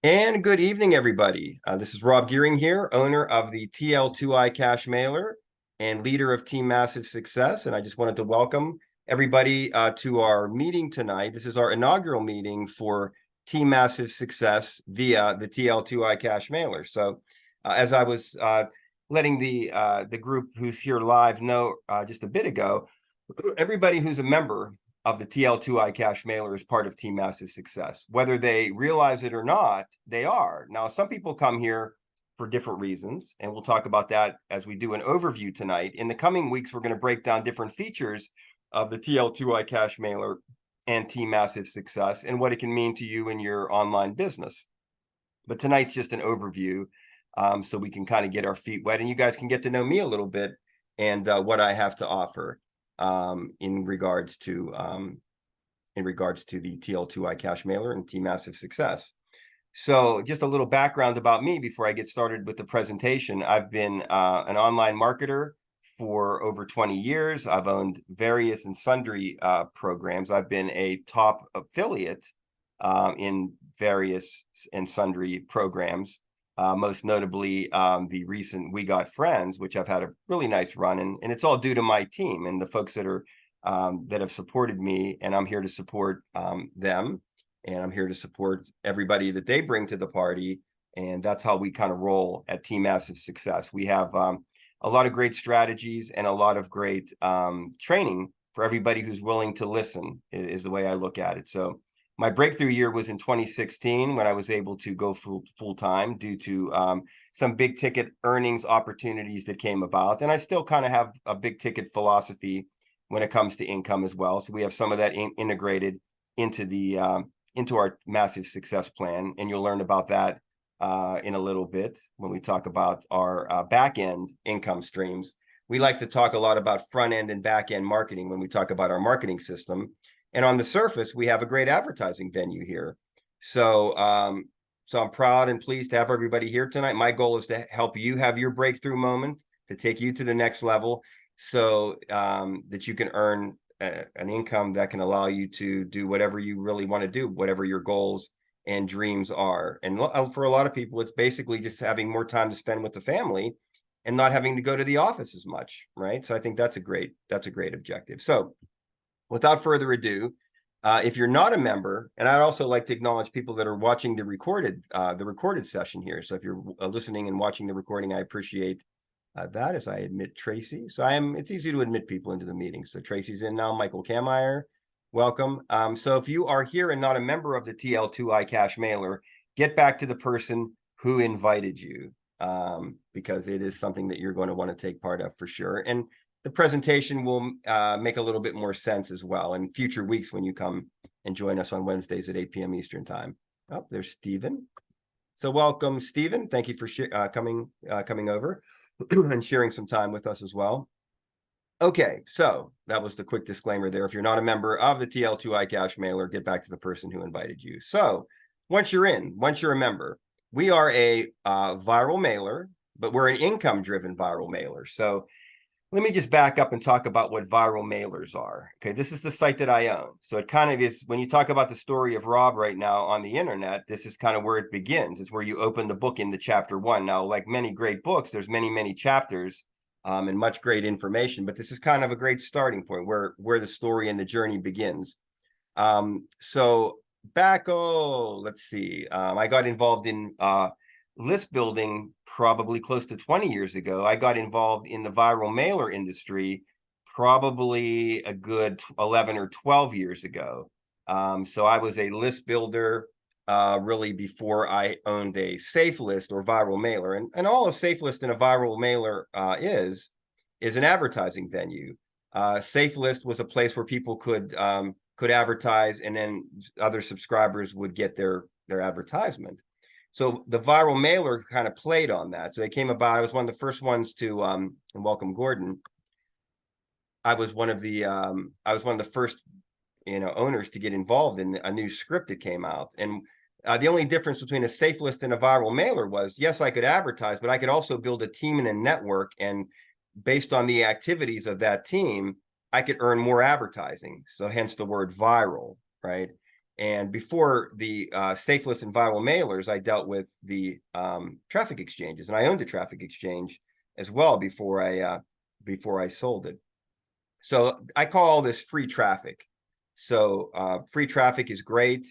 And good evening, everybody. This is Rob Gearing here, owner of the TL2I Cash Mailer and leader of Team Massive Success. And I just wanted to welcome everybody to our meeting tonight. This is our inaugural meeting for Team Massive Success via the TL2I Cash Mailer. So, as I was letting the group who's here live know just a bit ago, everybody who's a member of the TL2I Cash Mailer is part of Team Massive Success. Whether they realize it or not, they are. Now, some people come here for different reasons, and we'll talk about that as we do an overview tonight. In the coming weeks, we're going to break down different features of the TL2I Cash Mailer and Team Massive Success and what it can mean to you in your online business. But tonight's just an overview, so we can kind of get our feet wet and you guys can get to know me a little bit and what I have to offer in regards to the TL2I Cash Mailer and Team Massive Success. So just a little background about me before I get started with the presentation. I've been an online marketer for over 20 years. I've owned various and sundry programs. I've been a top affiliate in various and sundry programs. Most notably the recent We Got Friends, which I've had a really nice run, and it's all due to my team and the folks that are that have supported me, and I'm here to support them, and I'm here to support everybody that they bring to the party, and that's how we kind of roll at Team Massive Success. We have a lot of great strategies and a lot of great training for everybody who's willing to listen, is the way I look at it. So my breakthrough year was in 2016 when I was able to go full time due to some big ticket earnings opportunities that came about. And I still kind of have a big ticket philosophy when it comes to income as well. So we have some of that integrated into the into our Massive Success plan, and you'll learn about that in a little bit when we talk about our back end income streams. We like to talk a lot about front end and back end marketing when we talk about our marketing system. And on the surface, we have a great advertising venue here. So, so I'm proud and pleased to have everybody here tonight. My goal is to help you have your breakthrough moment, to take you to the next level, so that you can earn an income that can allow you to do whatever you really want to do, whatever your goals and dreams are. And for a lot of people, it's basically just having more time to spend with the family and not having to go to the office as much, right? So I think that's a great objective. So without further ado, if you're not a member, and I'd also like to acknowledge people that are watching the recorded session here. So if you're listening and watching the recording, I appreciate that, as I admit Tracy. So it's easy to admit people into the meeting. So Tracy's in now. Michael Kameyer, welcome. So if you are here and not a member of the TL2I Cash Mailer, get back to the person who invited you, because it is something that you're going to want to take part of for sure. And the presentation will make a little bit more sense as well in future weeks when you come and join us on Wednesdays at 8 p.m. Eastern time. Oh, there's Stephen. So welcome, Stephen. Thank you for coming over and sharing some time with us as well. Okay, so that was the quick disclaimer there. If you're not a member of the TL2I Cash Mailer, get back to the person who invited you. So once you're a member, we are a viral mailer, but we're an income-driven viral mailer. So let me just back up and talk about what viral mailers are. Okay, this is the site that I own. So it kind of is, when you talk about the story of Rob right now on the internet, this is kind of where it begins. It's where you open the book in the chapter 1. Now, like many great books, there's many chapters and much great information, but this is kind of a great starting point where the story and the journey begins. So back, let's see, I got involved in list building probably close to 20 years ago. I got involved in the viral mailer industry probably a good 11 or 12 years ago. So I was a list builder really before I owned a safe list or viral mailer. And all a safe list and a viral mailer is an advertising venue. Safe list was a place where people could advertise, and then other subscribers would get their advertisement. So the viral mailer kind of played on that. So they came about. I was one of the first ones to and welcome Gordon. I was one of the first owners to get involved in a new script that came out. And the only difference between a safe list and a viral mailer was, yes, I could advertise, but I could also build a team and a network. And based on the activities of that team, I could earn more advertising. So hence the word viral, right? And before the Safeless and Viral mailers, I dealt with the traffic exchanges, and I owned a traffic exchange as well before I sold it. So I call all this free traffic. So free traffic is great,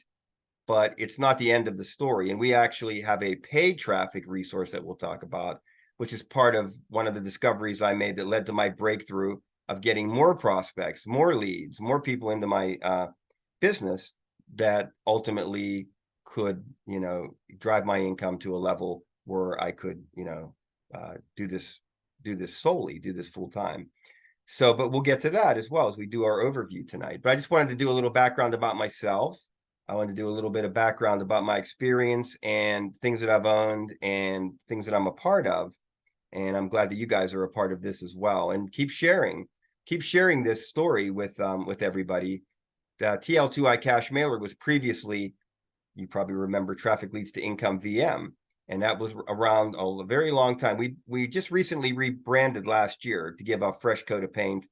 but it's not the end of the story. And we actually have a paid traffic resource that we'll talk about, which is part of one of the discoveries I made that led to my breakthrough of getting more prospects, more leads, more people into my business that ultimately could, drive my income to a level where I could, do this solely, do this full time. So, but we'll get to that as well as we do our overview tonight. But I just wanted to do a little background about myself. I wanted to do a little bit of background about my experience and things that I've owned and things that I'm a part of. And I'm glad that you guys are a part of this as well. And keep sharing this story with everybody. The TL2I Cash Mailer was previously, you probably remember, Traffic Leads to Income VM, and that was around a very long time. We just recently rebranded last year to give a fresh coat of paint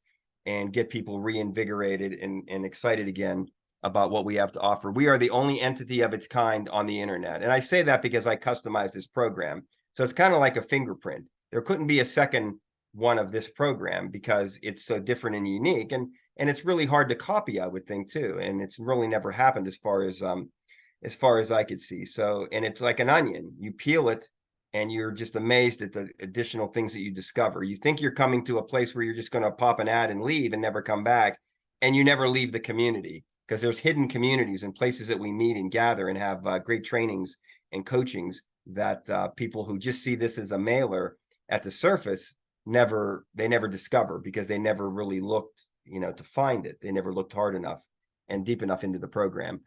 and get people reinvigorated and excited again about what we have to offer. We are the only entity of its kind on the internet, and I say that because I customized this program, so it's kind of like a fingerprint. There couldn't be a second one of this program because it's so different and unique, and it's really hard to copy, I would think, too. And it's really never happened as far as I could see. So, and it's like an onion. You peel it and you're just amazed at the additional things that you discover. You think you're coming to a place where you're just going to pop an ad and leave and never come back. And you never leave the community because there's hidden communities and places that we meet and gather and have great trainings and coachings that people who just see this as a mailer at the surface never discover, because they never really looked to find it. They never looked hard enough and deep enough into the program.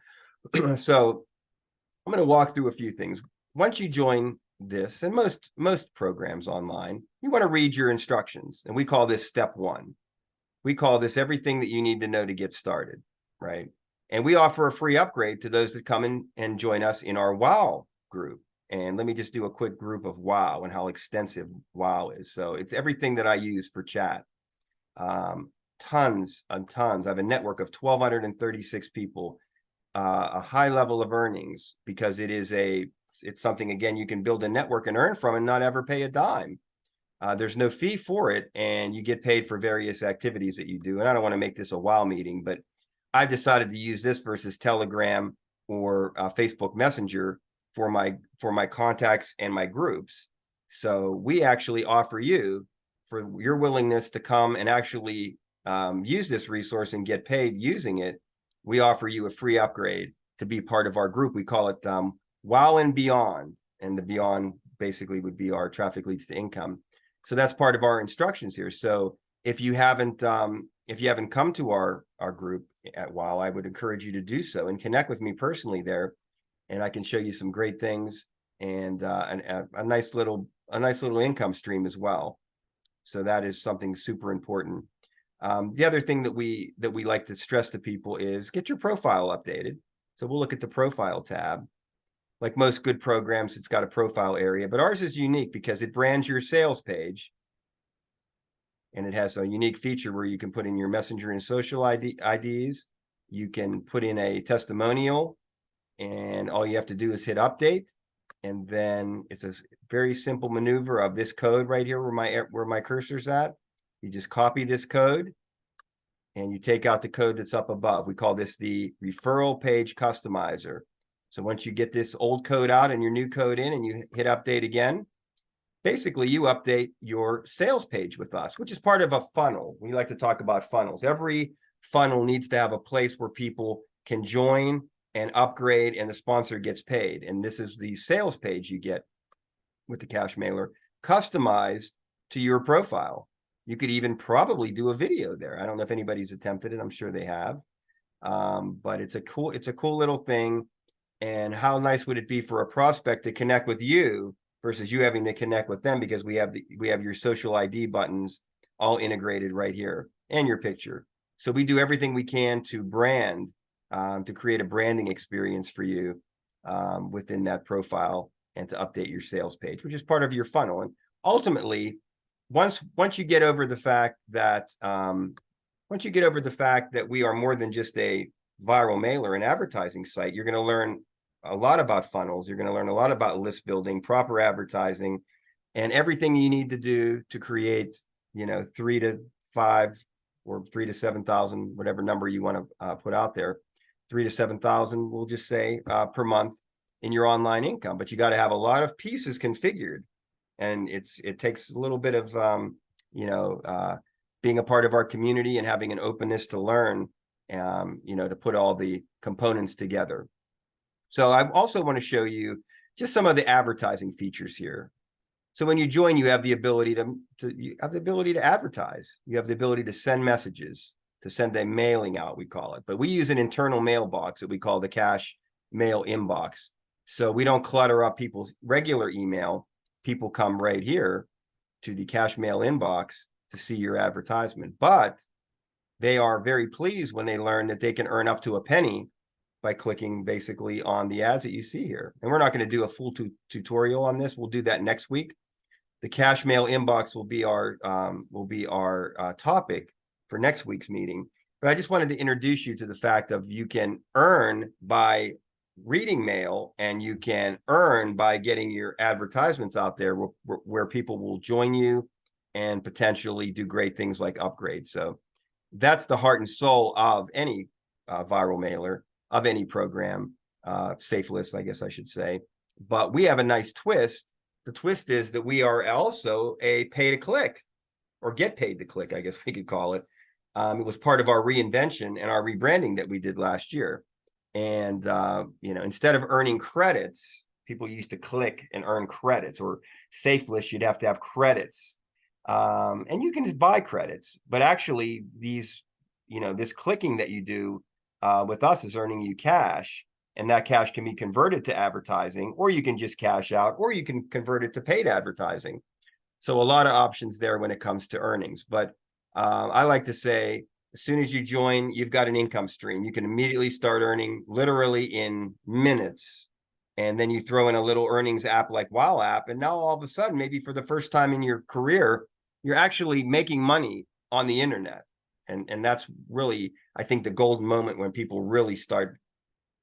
So I'm going to walk through a few things. Once you join this, and most programs online, you want to read your instructions, and we call this step 1. We call this everything that you need to know to get started, right? And we offer a free upgrade to those that come in and join us in our WOW group. And let me just do a quick group of WOW and how extensive WOW is. So it's everything that I use for chat. Tons and tons. I have a network of 1,236 people, a high level of earnings, because it's something, again, you can build a network and earn from and not ever pay a dime. There's no fee for it, and you get paid for various activities that you do. And I don't want to make this a WOW meeting, but I've decided to use this versus Telegram or Facebook Messenger for my contacts and my groups. So we actually offer you, for your willingness to come and actually use this resource and get paid using it, we offer you a free upgrade to be part of our group. We call it WOW and Beyond, and the Beyond basically would be our Traffic Leads to Income. So that's part of our instructions here. So if you haven't come to our group at WOW, I would encourage you to do so and connect with me personally there, and I can show you some great things and a nice little income stream as well. So that is something super important. The other thing that we like to stress to people is get your profile updated. So we'll look at the profile tab. Like most good programs, it's got a profile area, but ours is unique because it brands your sales page. And it has a unique feature where you can put in your messenger and social IDs. You can put in a testimonial, and all you have to do is hit update. And then it's a very simple maneuver of this code right here where my cursor's at. You just copy this code and you take out the code that's up above. We call this the referral page customizer. So once you get this old code out and your new code in and you hit update again, basically you update your sales page with us, which is part of a funnel. We like to talk about funnels. Every funnel needs to have a place where people can join and upgrade, and the sponsor gets paid. And this is the sales page you get with the Cash Mailer, customized to your profile. You could even probably do a video there. I don't know if anybody's attempted it. I'm sure they have. But it's a cool little thing. And how nice would it be for a prospect to connect with you versus you having to connect with them, because we have your social ID buttons all integrated right here and your picture. So we do everything we can to brand, to create a branding experience for you within that profile, and to update your sales page, which is part of your funnel. And ultimately, once you get over the fact that we are more than just a viral mailer and advertising site, you're going to learn a lot about funnels. You're going to learn a lot about list building, proper advertising, and everything you need to do to create, 3 to 5 or 3 to 7,000, whatever number you want to put out there, 3 to 7,000, we'll just say, per month in your online income. But you got to have a lot of pieces configured, and it takes a little bit of being a part of our community and having an openness to learn, to put all the components together. So I also want to show you just some of the advertising features here. So when you join, you have the ability to advertise. You have the ability to send messages, to send a mailing out, we call it. But we use an internal mailbox that we call the Cash Mail Inbox. So we don't clutter up people's regular email. People come right here to the Cash Mail Inbox to see your advertisement. But they are very pleased when they learn that they can earn up to a penny by clicking basically on the ads that you see here. And we're not going to do a full tutorial on this. We'll do that next week. The Cash Mail Inbox will be our topic for next week's meeting. But I just wanted to introduce you to the fact of you can earn by reading mail, and you can earn by getting your advertisements out there where people will join you and potentially do great things like upgrade. So that's the heart and soul of any viral mailer, of any program, SafeList, I guess I should say. But we have a nice twist. The twist is that we are also a pay to click, or get paid to click, I guess we could call it. It was part of our reinvention and our rebranding that we did last year. And, instead of earning credits, people used to click and earn credits, or SafeList, you'd have to have credits. And you can just buy credits, but actually this clicking that you do with us is earning you cash, and that cash can be converted to advertising, or you can just cash out, or you can convert it to paid advertising. So a lot of options there when it comes to earnings. But I like to say, as soon as you join, you've got an income stream. You can immediately start earning literally in minutes. And then you throw in a little earnings app like Wow App, and now all of a sudden, maybe for the first time in your career, you're actually making money on the internet. And that's really, I think, the golden moment when people really start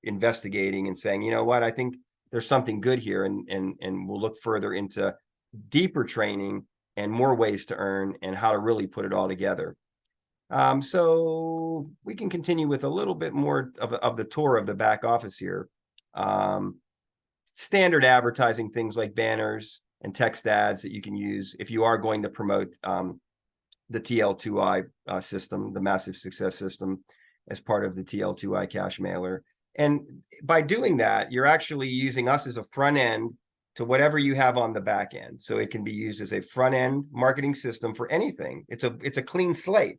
investigating and saying, you know what, I think there's something good here, and we'll look further into deeper training and more ways to earn and how to really put it all together. So we can continue with a little bit more of the tour of the back office here. Standard advertising, things like banners and text ads that you can use if you are going to promote the TL2I system, the Massive Success System, as part of the TL2I Cash Mailer. And by doing that, you're actually using us as a front end to whatever you have on the back end. So it can be used as a front end marketing system for anything. It's a clean slate.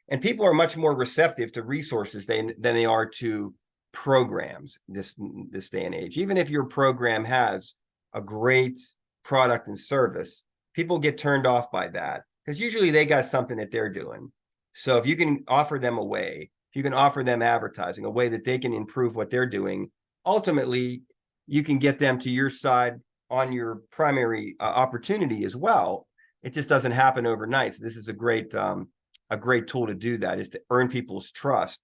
And people are much more receptive to resources than they are to programs this day and age. Even if your program has a great product and service, people get turned off by that, because usually they got something that they're doing. So if you can offer them a way, if you can offer them advertising, a way that they can improve what they're doing, ultimately you can get them to your side on your primary opportunity as well. It just doesn't happen overnight. So this is a great tool to do that, is to earn people's trust,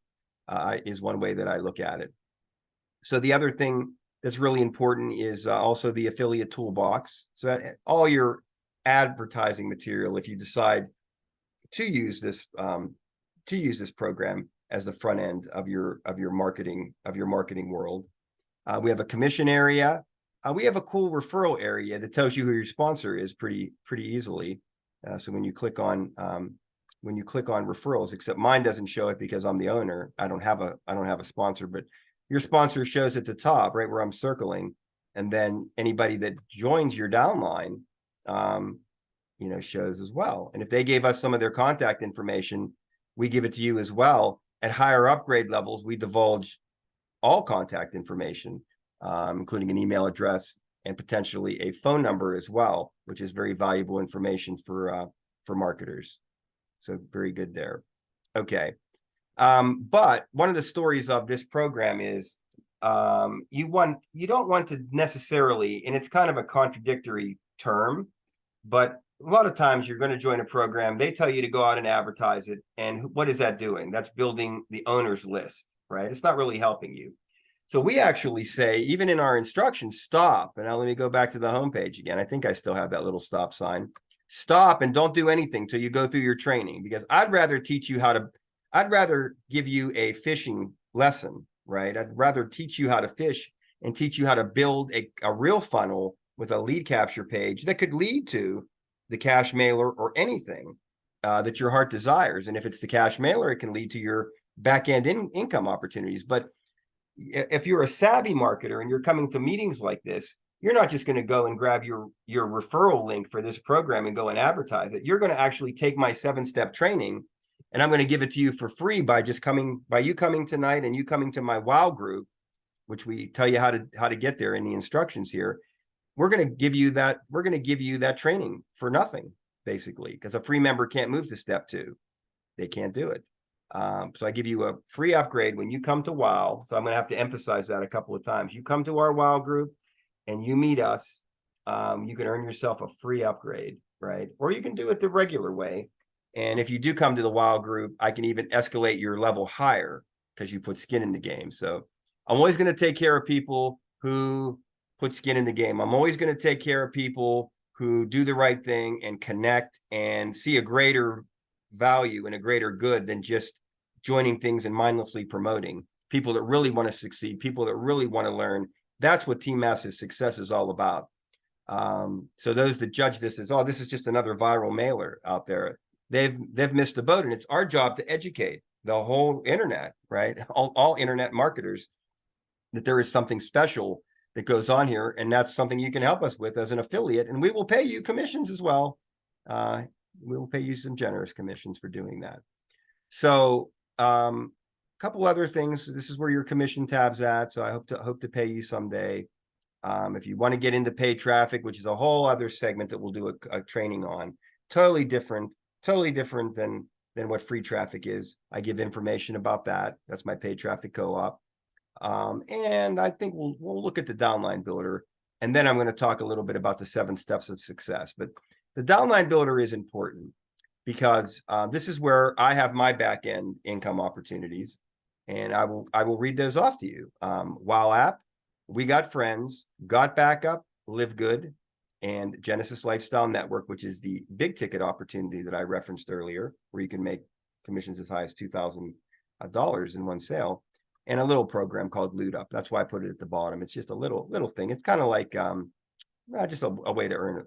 is one way that I look at it. So the other thing that's really important is also the affiliate toolbox. So that all your advertising material, if you decide to use this program as the front end of your marketing world. We have a commission area. We have a cool referral area that tells you who your sponsor is pretty easily. So when you click on referrals, except mine doesn't show it because I'm the owner. I don't have a sponsor, but your sponsor shows at the top, right where I'm circling, and then anybody that joins your downline, shows as well. And if they gave us some of their contact information, we give it to you as well. At higher upgrade levels, we divulge all contact information, including an email address and potentially a phone number as well, which is very valuable information for marketers. So very good there. Okay. But one of the stories of this program is you don't want to necessarily, and it's kind of a contradictory term, but a lot of times you're going to join a program, they tell you to go out and advertise it. And what is that doing? That's building the owner's list. right? It's not really helping you. So we actually say, even in our instructions, stop. And now let me go back to the homepage again. I think I still have that little stop sign. Stop and don't do anything till you go through your training, because I'd rather give you a fishing lesson, right? I'd rather teach you how to fish and teach you how to build a real funnel with a lead capture page that could lead to the cash mailer or anything that your heart desires. And if it's the cash mailer, it can lead to your back-end income opportunities. But if you're a savvy marketer and you're coming to meetings like this, you're not just going to go and grab your referral link for this program and go and advertise it. You're going to actually take my 7-step training, and I'm going to give it to you for free by you coming tonight and you coming to my WOW group, which we tell you how to get there in the instructions here. We're going to give you that training for nothing, basically, because a free member can't move to step 2. They can't do it. So I give you a free upgrade when you come to WOW. So I'm going to have to emphasize that a couple of times. You come to our WOW group and you meet us, you can earn yourself a free upgrade, right? Or you can do it the regular way. And if you do come to the WOW group, I can even escalate your level higher because you put skin in the game. So I'm always going to take care of people who put skin in the game. I'm always going to take care of people who do the right thing and connect and see a greater value and a greater good than just joining things and mindlessly promoting. People that really want to succeed, people that really want to learn. That's what Team Massive Success is all about. So those that judge this as, oh, this is just another viral mailer out there, they've missed the boat. And it's our job to educate the whole internet, right? All internet marketers, that there is something special that goes on here, and that's something you can help us with as an affiliate, and we will pay you commissions as well. We will pay you some generous commissions for doing that. So a couple other things. This is where your commission tab's at. So I hope to pay you someday. If you want to get into paid traffic, which is a whole other segment that we'll do a training on, totally different than what free traffic is. I give information about that. That's my paid traffic co-op. And I think we'll look at the downline builder, and then I'm going to talk a little bit about the 7 steps of success. But the downline builder is important because this is where I have my back end income opportunities, and I will read those off to you. WOW app, We Got Friends, Got Backup, Live Good, and Genesis Lifestyle Network, which is the big ticket opportunity that I referenced earlier, where you can make commissions as high as $2,000 in one sale. And a little program called Loot Up. That's why I put it at the bottom. It's just a little thing. It's kind of like just a way to earn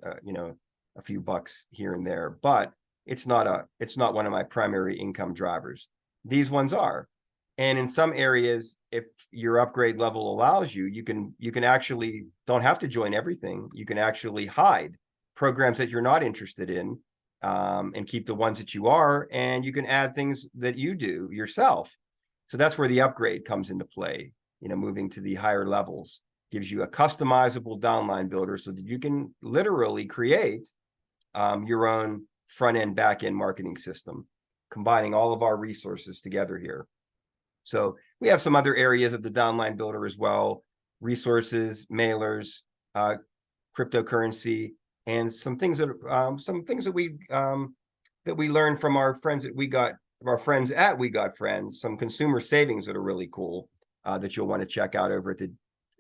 a few bucks here and there, but it's not one of my primary income drivers. These ones are. And in some areas, if your upgrade level allows you, you can actually don't have to join everything. You can actually hide programs that you're not interested in, and keep the ones that you are, and you can add things that you do yourself. So that's where the upgrade comes into play. Moving to the higher levels gives you a customizable downline builder so that you can literally create your own front-end, back-end marketing system, combining all of our resources together here. So we have some other areas of the downline builder as well: resources, mailers, cryptocurrency, and some things that we learned from our friends at We Got Friends, some consumer savings that are really cool, that you'll want to check out over at the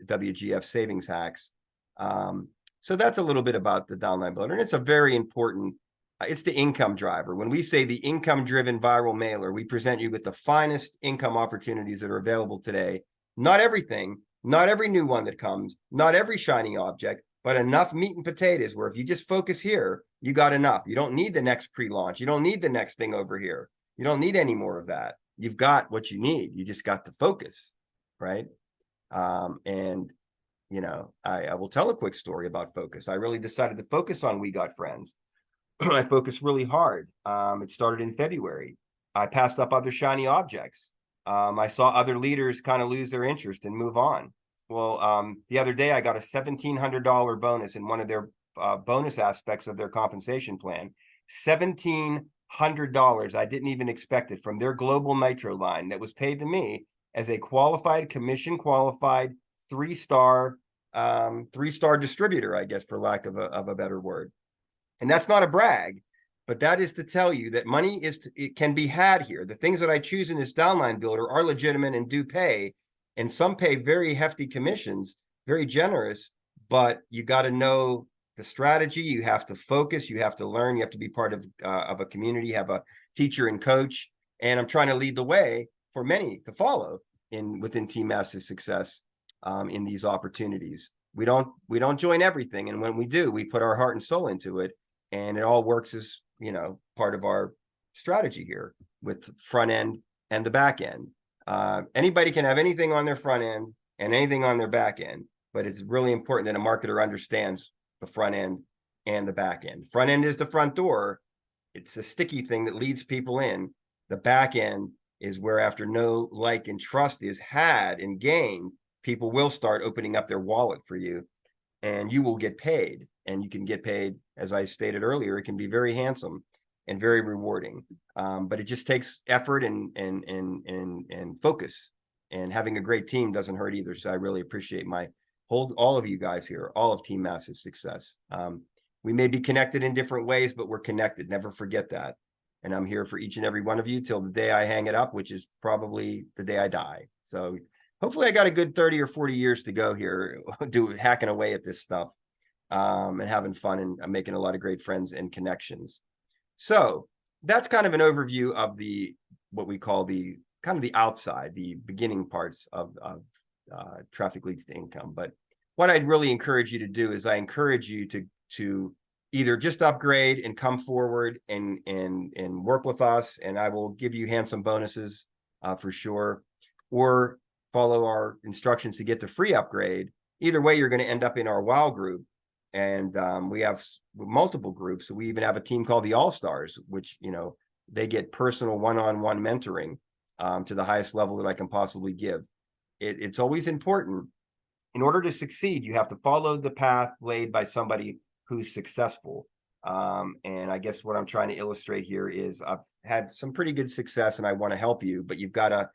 WGF Savings Hacks. So that's a little bit about the downline builder, and it's a very important, it's the income driver. When we say the income-driven viral mailer, we present you with the finest income opportunities that are available today. Not everything, not every new one that comes, not every shiny object, but enough meat and potatoes where if you just focus here, you got enough. You don't need the next pre-launch. You don't need the next thing over here. You don't need any more of that. You've got what you need. You just got to focus, right? And I will tell a quick story about focus. I really decided to focus on We Got Friends. I focused really hard. It started in February. I passed up other shiny objects. I saw other leaders kind of lose their interest and move on. Well, the other day I got a $1,700 bonus in one of their bonus aspects of their compensation plan. $1,700. I didn't even expect it, from their Global Nitro line that was paid to me as a qualified, commission qualified, three-star distributor, I guess, for lack of a better word. And that's not a brag. But that is to tell you that money it can be had here. The things that I choose in this downline builder are legitimate and do pay, and some pay very hefty commissions, very generous. But you got to know the strategy. You have to focus. You have to learn. You have to be part of a community. Have a teacher and coach. And I'm trying to lead the way for many to follow within Team Massive Success in these opportunities. We don't join everything, and when we do, we put our heart and soul into it, and it all works as part of our strategy here with front end and the back end. Anybody can have anything on their front end and anything on their back end, but it's really important that a marketer understands the front end and the back end. Front end is the front door. It's a sticky thing that leads people in. The back end is where, after know, like, and trust is had and gained, people will start opening up their wallet for you, and you will get paid. And you can get paid, as I stated earlier, it can be very handsome and very rewarding. But it just takes effort and focus. And having a great team doesn't hurt either. So I really appreciate all of you guys here, all of Team Massive Success. We may be connected in different ways, but we're connected. Never forget that. And I'm here for each and every one of you till the day I hang it up, which is probably the day I die. So hopefully I got a good 30 or 40 years to go here, hacking away at this stuff. And having fun and making a lot of great friends and connections. So that's kind of an overview of what we call the outside, the beginning parts of Traffic Leads to Income. But what I'd really encourage you to do is I encourage you to either just upgrade and come forward and work with us, and I will give you handsome bonuses for sure, or follow our instructions to get the free upgrade. Either way, you're going to end up in our WOW group. And we have multiple groups. So we even have a team called the All-Stars, which, they get personal one-on-one mentoring to the highest level that I can possibly give. It's always important. In order to succeed, you have to follow the path laid by somebody who's successful. And I guess what I'm trying to illustrate here is I've had some pretty good success, and I want to help you, but you gotta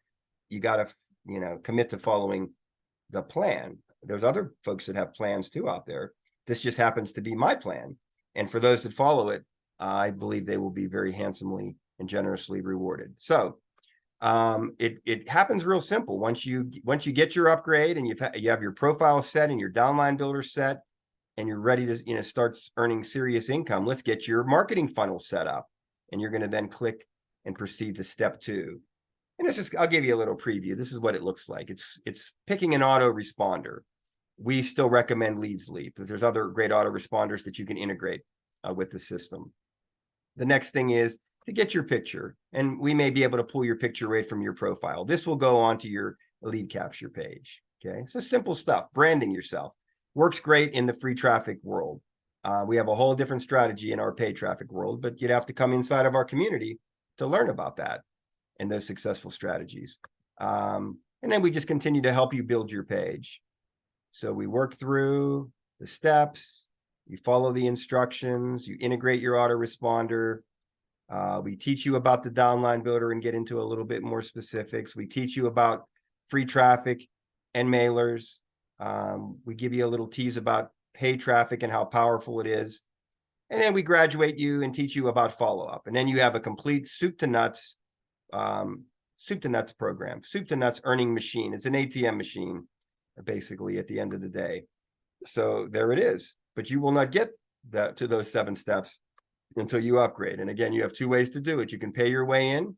commit to following the plan. There's other folks that have plans too out there. This just happens to be my plan. And for those that follow it, I believe they will be very handsomely and generously rewarded. So it happens real simple. Once you get your upgrade and you have your profile set and your downline builder set, and you're ready to start earning serious income, let's get your marketing funnel set up. And you're going to then click and proceed to step 2. And I'll give you a little preview. This is what it looks like. It's picking an autoresponder. We still recommend Leads Leap, but there's other great autoresponders that you can integrate with the system. The next thing is to get your picture, and we may be able to pull your picture right from your profile. This will go onto your lead capture page. Okay, so simple stuff. Branding yourself works great in the free traffic world. We have a whole different strategy in our paid traffic world, but you'd have to come inside of our community to learn about that and those successful strategies. And then we just continue to help you build your page. So we work through the steps, you follow the instructions, you integrate your autoresponder. We teach you about the downline builder and get into a little bit more specifics. We teach you about free traffic and mailers. We give you a little tease about paid traffic and how powerful it is. And then we graduate you and teach you about follow-up. And then you have a complete soup to nuts program, soup to nuts earning machine. It's an ATM machine, basically, at the end of the day. So there it is. But you will not get to those 7 steps until you upgrade. And again, you have 2 ways to do it. You can pay your way in.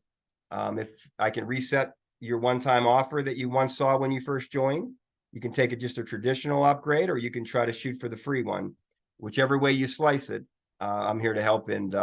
If I can reset your one-time offer that you once saw when you first joined, you can take it just a traditional upgrade, or you can try to shoot for the free one. Whichever way you slice it, I'm here to help, and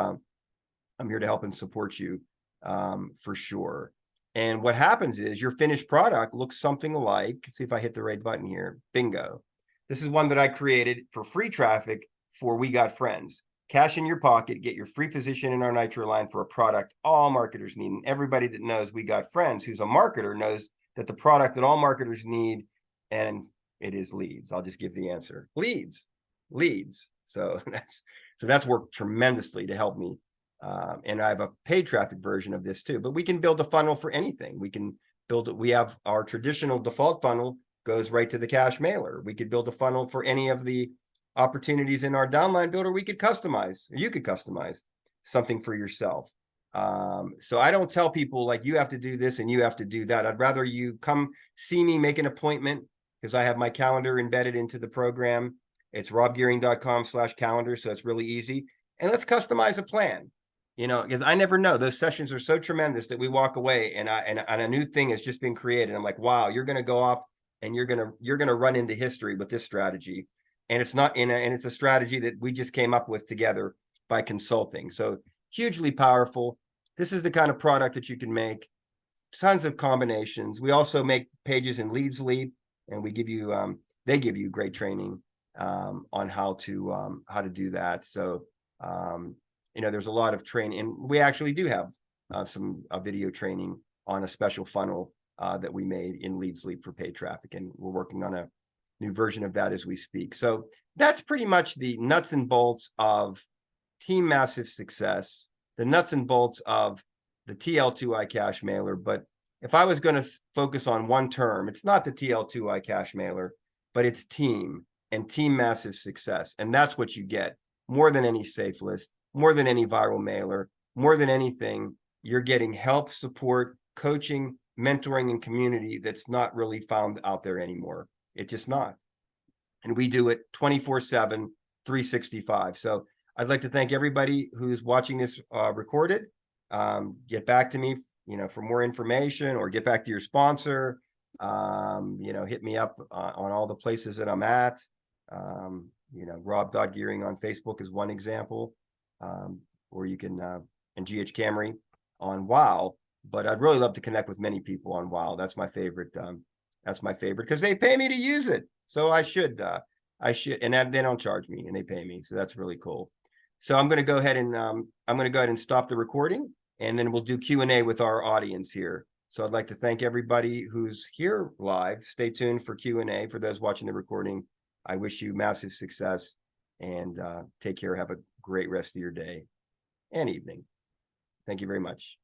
support you for sure. And what happens is your finished product looks something like, see if I hit the right button here. Bingo. This is one that I created for free traffic for We Got Friends. Cash in your pocket, get your free position in our Nitro line for a product all marketers need. And everybody that knows We Got Friends, who's a marketer, knows that the product that all marketers need, and it is leads. I'll just give the answer. Leads. So that's worked tremendously to help me. And I have a paid traffic version of this too, but we can build a funnel for anything. We can build it. We have our traditional default funnel goes right to the cash mailer. We could build a funnel for any of the opportunities in our downline builder. We could customize, or you could customize. something for yourself. So I don't tell people like you have to do this and you have to do that. I'd rather you come see me, make an appointment, because I have my calendar embedded into the program. It's robgearing.com/calendar. So it's really easy. And let's customize a plan, because I never know. Those sessions are so tremendous that we walk away and a new thing has just been created. I'm like, wow, you're going to go off and you're going to run into history with this strategy. And it's a strategy that we just came up with together by consulting. So hugely powerful. This is the kind of product that you can make. Tons of combinations. We also make pages in Leads Lead, and they give you great training on how to do that. So there's a lot of training, and we actually do have some video training on a special funnel that we made in Leads Lead for paid traffic, and we're working on a new version of that as we speak. So that's pretty much the nuts and bolts of Team Massive Success, the nuts and bolts of the TL2I cash mailer. But if I was going to focus on one term, it's not the TL2I cash mailer, but it's team and Team Massive Success. And that's what you get more than any safe list, more than any viral mailer, more than anything. You're getting help, support, coaching, mentoring, and community that's not really found out there anymore. It's just not. And we do it 24/7, 365. So I'd like to thank everybody who's watching this recorded. Get back to me, for more information, or get back to your sponsor. Hit me up on all the places that I'm at. Rob.Gearing on Facebook is one example. Or you can, and GH Camry on WOW. But I'd really love to connect with many people on WOW. That's my favorite. That's my favorite because they pay me to use it. So I should, and they don't charge me and they pay me. So that's really cool. So I'm going to go ahead and stop the recording, and then we'll do Q&A with our audience here. So I'd like to thank everybody who's here live. Stay tuned for Q&A for those watching the recording. I wish you massive success, and take care. Have a great rest of your day and evening. Thank you very much.